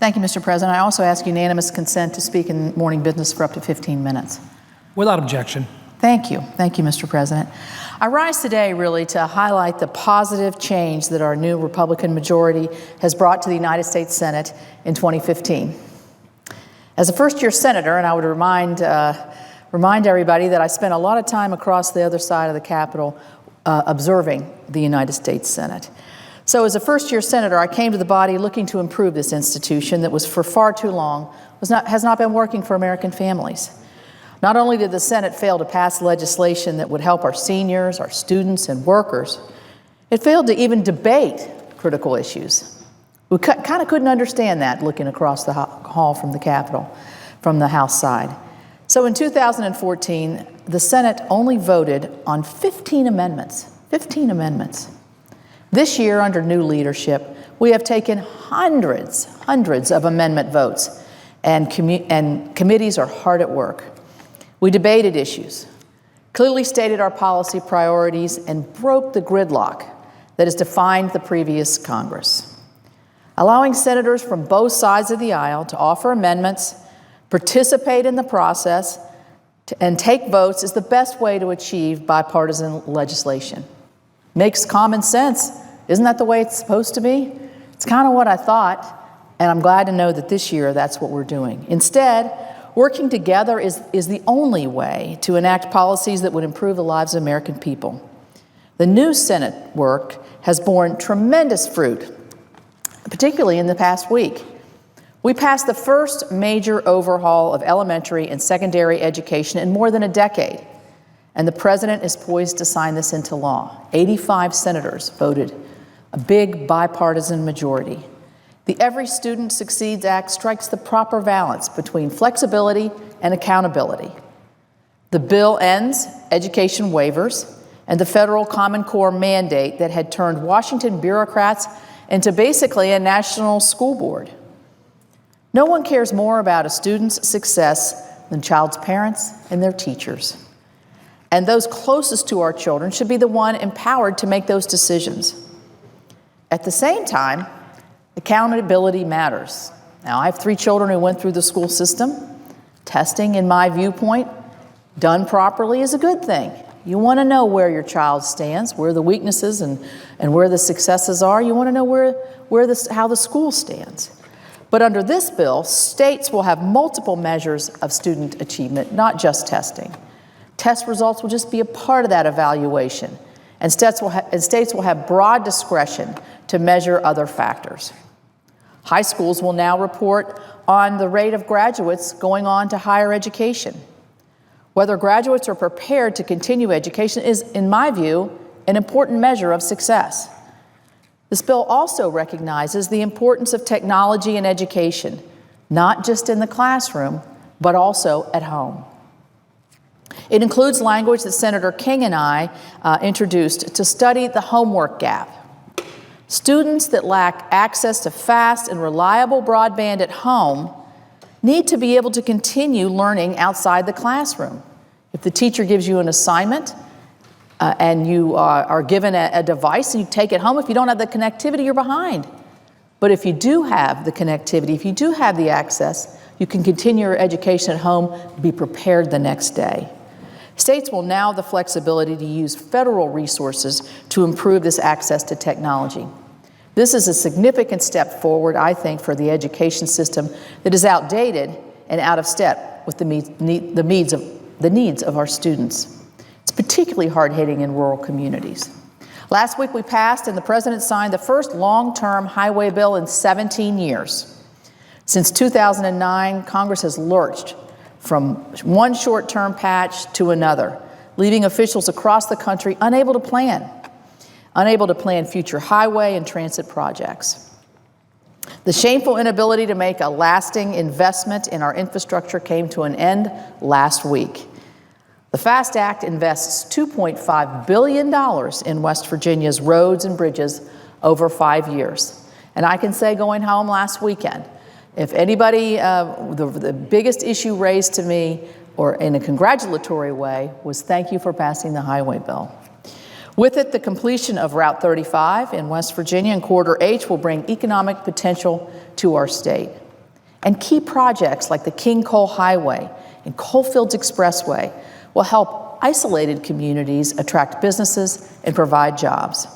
Thank you, Mr. President. I also ask unanimous consent to speak in morning business for up to 15 minutes. Without objection. Thank you. Thank you, Mr. President. I rise today really to highlight the positive change that our new Republican majority has brought to the United States Senate in 2015. As a first-year senator, and I would remind everybody that I spent a lot of time across the other side of the Capitol observing the United States Senate. So as a first-year senator, I came to the body looking to improve this institution that was for far too long has not been working for American families. Not only did the Senate fail to pass legislation that would help our seniors, our students, and workers, it failed to even debate critical issues. We kind of couldn't understand that looking across the hall from the Capitol, from the House side. So in 2014, the Senate only voted on 15 amendments. 15 amendments. This year, under new leadership, we have taken hundreds of amendment votes, and committees are hard at work. We debated issues, clearly stated our policy priorities, and broke the gridlock that has defined the previous Congress. Allowing senators from both sides of the aisle to offer amendments, participate in the process, and take votes is the best way to achieve bipartisan legislation. Makes common sense. Isn't that the way it's supposed to be? It's kind of what I thought, and I'm glad to know that this year that's what we're doing. Instead, working together is the only way to enact policies that would improve the lives of American people. The new Senate work has borne tremendous fruit, particularly in the past week. We passed the first major overhaul of elementary and secondary education in more than a decade, and the president is poised to sign this into law. 85 senators voted, a big bipartisan majority. The Every Student Succeeds Act strikes the proper balance between flexibility and accountability. The bill ends education waivers and the federal Common Core mandate that had turned Washington bureaucrats into basically a national school board. No one cares more about a student's success than child's parents and their teachers. And those closest to our children should be the one empowered to make those decisions. At the same time, accountability matters. Now, I have 3 children who went through the school system. Testing, in my viewpoint, done properly is a good thing. You want to know where your child stands, where the weaknesses and where the successes are. You want to know how the school stands. But under this bill, states will have multiple measures of student achievement, not just testing. Test results will just be a part of that evaluation, and states will have broad discretion to measure other factors. High schools will now report on the rate of graduates going on to higher education. Whether graduates are prepared to continue education is, in my view, an important measure of success. This bill also recognizes the importance of technology in education, not just in the classroom, but also at home. It includes language that Senator King and I introduced to study the homework gap. Students that lack access to fast and reliable broadband at home need to be able to continue learning outside the classroom. If the teacher gives you an assignment and you are given a device and you take it home, if you don't have the connectivity, you're behind. But if you do have the connectivity, if you do have the access, you can continue your education at home, be prepared the next day. States will now have the flexibility to use federal resources to improve this access to technology. This is a significant step forward, I think, for the education system that is outdated and out of step with the needs of our students. It's particularly hard-hitting in rural communities. Last week we passed and the President signed the first long-term highway bill in 17 years. Since 2009, Congress has lurched from one short-term patch to another, leaving officials across the country unable to plan future highway and transit projects. The shameful inability to make a lasting investment in our infrastructure came to an end last week. The FAST Act invests $2.5 billion in West Virginia's roads and bridges over 5 years. And I can say, going home last weekend, if anybody, the biggest issue raised to me, or in a congratulatory way, was thank you for passing the highway bill. With it, the completion of Route 35 in West Virginia and Corridor H will bring economic potential to our state. And key projects like the King Coal Highway and Coalfields Expressway will help isolated communities attract businesses and provide jobs.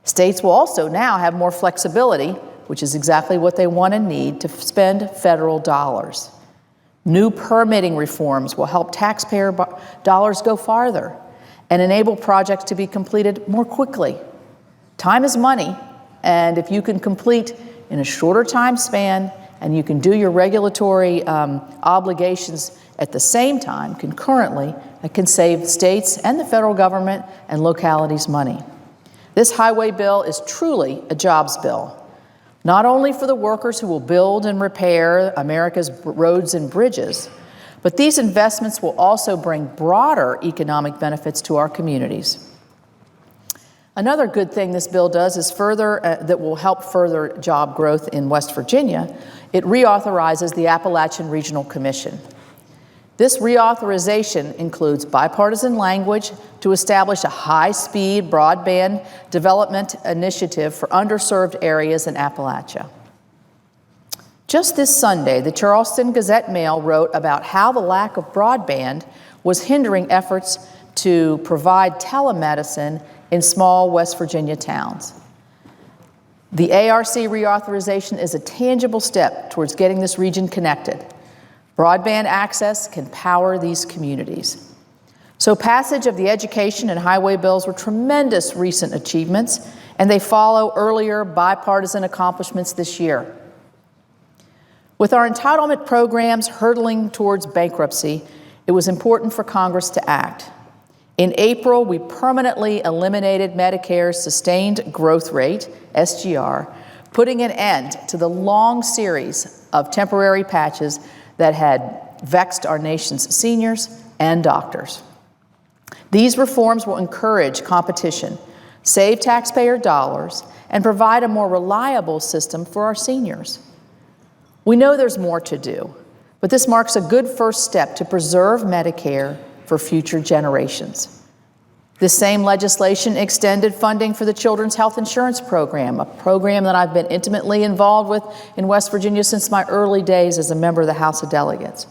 States will also now have more flexibility, which is exactly what they want and need, to spend federal dollars. New permitting reforms will help taxpayer dollars go farther and enable projects to be completed more quickly. Time is money, and if you can complete in a shorter time span and you can do your regulatory obligations at the same time, concurrently, it can save states and the federal government and localities money. This highway bill is truly a jobs bill, not only for the workers who will build and repair America's roads and bridges, but these investments will also bring broader economic benefits to our communities. Another good thing this bill does is that will help further job growth in West Virginia. It reauthorizes the Appalachian Regional Commission. This reauthorization includes bipartisan language to establish a high-speed broadband development initiative for underserved areas in Appalachia. Just this Sunday, the Charleston Gazette-Mail wrote about how the lack of broadband was hindering efforts to provide telemedicine in small West Virginia towns. The ARC reauthorization is a tangible step towards getting this region connected. Broadband access can power these communities. So passage of the education and highway bills were tremendous recent achievements, and they follow earlier bipartisan accomplishments this year. With our entitlement programs hurtling towards bankruptcy, it was important for Congress to act. In April, we permanently eliminated Medicare's sustained growth rate, SGR, putting an end to the long series of temporary patches that had vexed our nation's seniors and doctors. These reforms will encourage competition, save taxpayer dollars, and provide a more reliable system for our seniors. We know there's more to do, but this marks a good first step to preserve Medicare for future generations. This same legislation extended funding for the Children's Health Insurance Program, a program that I've been intimately involved with in West Virginia since my early days as a member of the House of Delegates.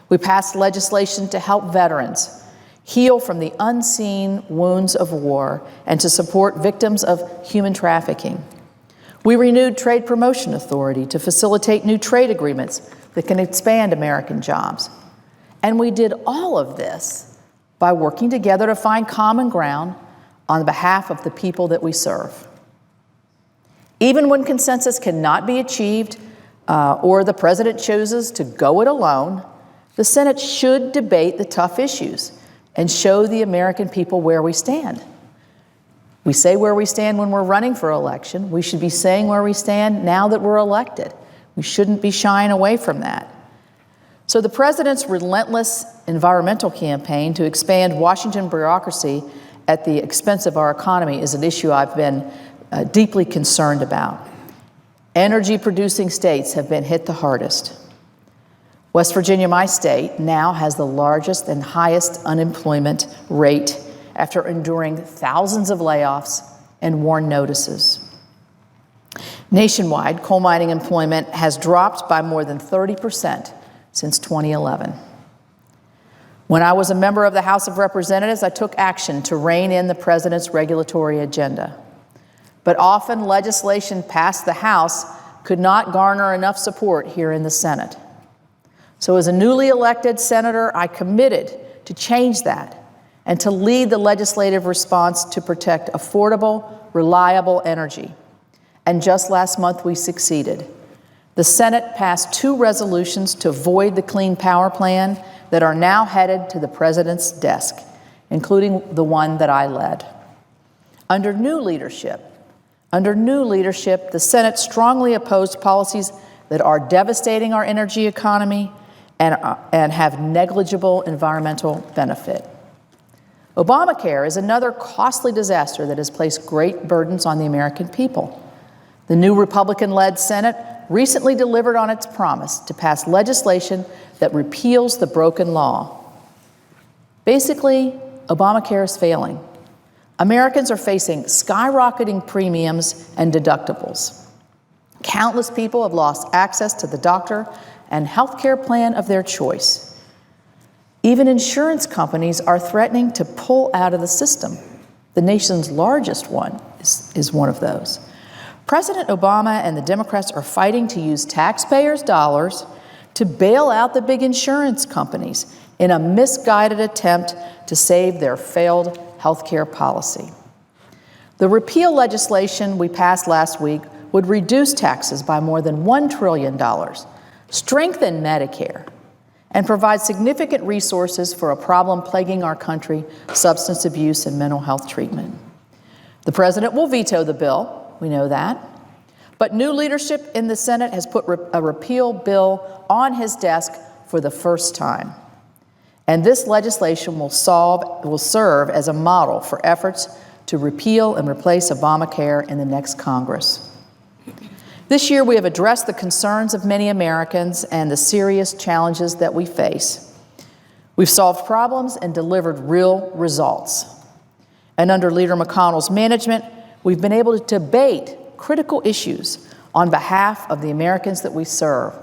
We passed legislation to help veterans heal from the unseen wounds of war and to support victims of human trafficking. We renewed Trade Promotion Authority to facilitate new trade agreements that can expand American jobs. And we did all of this by working together to find common ground on behalf of the people that we serve. Even when consensus cannot be achieved or the president chooses to go it alone, the Senate should debate the tough issues and show the American people where we stand. We say where we stand when we're running for election. We should be saying where we stand now that we're elected. We shouldn't be shying away from that. So the president's relentless environmental campaign to expand Washington bureaucracy at the expense of our economy is an issue I've been deeply concerned about. Energy-producing states have been hit the hardest. West Virginia, my state, now has the largest and highest unemployment rate after enduring thousands of layoffs and WARN notices. Nationwide, coal mining employment has dropped by more than 30% since 2011. When I was a member of the House of Representatives, I took action to rein in the president's regulatory agenda. But often legislation passed the House could not garner enough support here in the Senate. So as a newly elected senator, I committed to change that and to lead the legislative response to protect affordable, reliable energy. And just last month, we succeeded. The Senate passed 2 resolutions to void the Clean Power Plan that are now headed to the president's desk, including the one that I led. Under new leadership, the Senate strongly opposed policies that are devastating our energy economy and have negligible environmental benefit. Obamacare is another costly disaster that has placed great burdens on the American people. The new Republican-led Senate recently delivered on its promise to pass legislation that repeals the broken law. Basically, Obamacare is failing. Americans are facing skyrocketing premiums and deductibles. Countless people have lost access to the doctor and health care plan of their choice. Even insurance companies are threatening to pull out of the system. The nation's largest one is one of those. President Obama and the Democrats are fighting to use taxpayers' dollars to bail out the big insurance companies in a misguided attempt to save their failed health care policy. The repeal legislation we passed last week would reduce taxes by more than $1 trillion, strengthen Medicare, and provide significant resources for a problem plaguing our country, substance abuse and mental health treatment. The president will veto the bill, we know that, but new leadership in the Senate has put a repeal bill on his desk for the first time. And this legislation will serve as a model for efforts to repeal and replace Obamacare in the next Congress. This year, we have addressed the concerns of many Americans and the serious challenges that we face. We've solved problems and delivered real results. And under Leader McConnell's management, we've been able to debate critical issues on behalf of the Americans that we serve,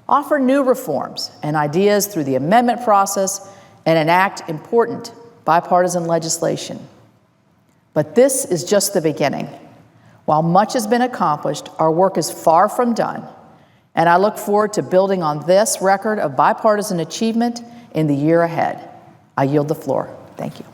offer new reforms and ideas through the amendment process, and enact important bipartisan legislation. But this is just the beginning. While much has been accomplished, our work is far from done, and I look forward to building on this record of bipartisan achievement in the year ahead. I yield the floor. Thank you.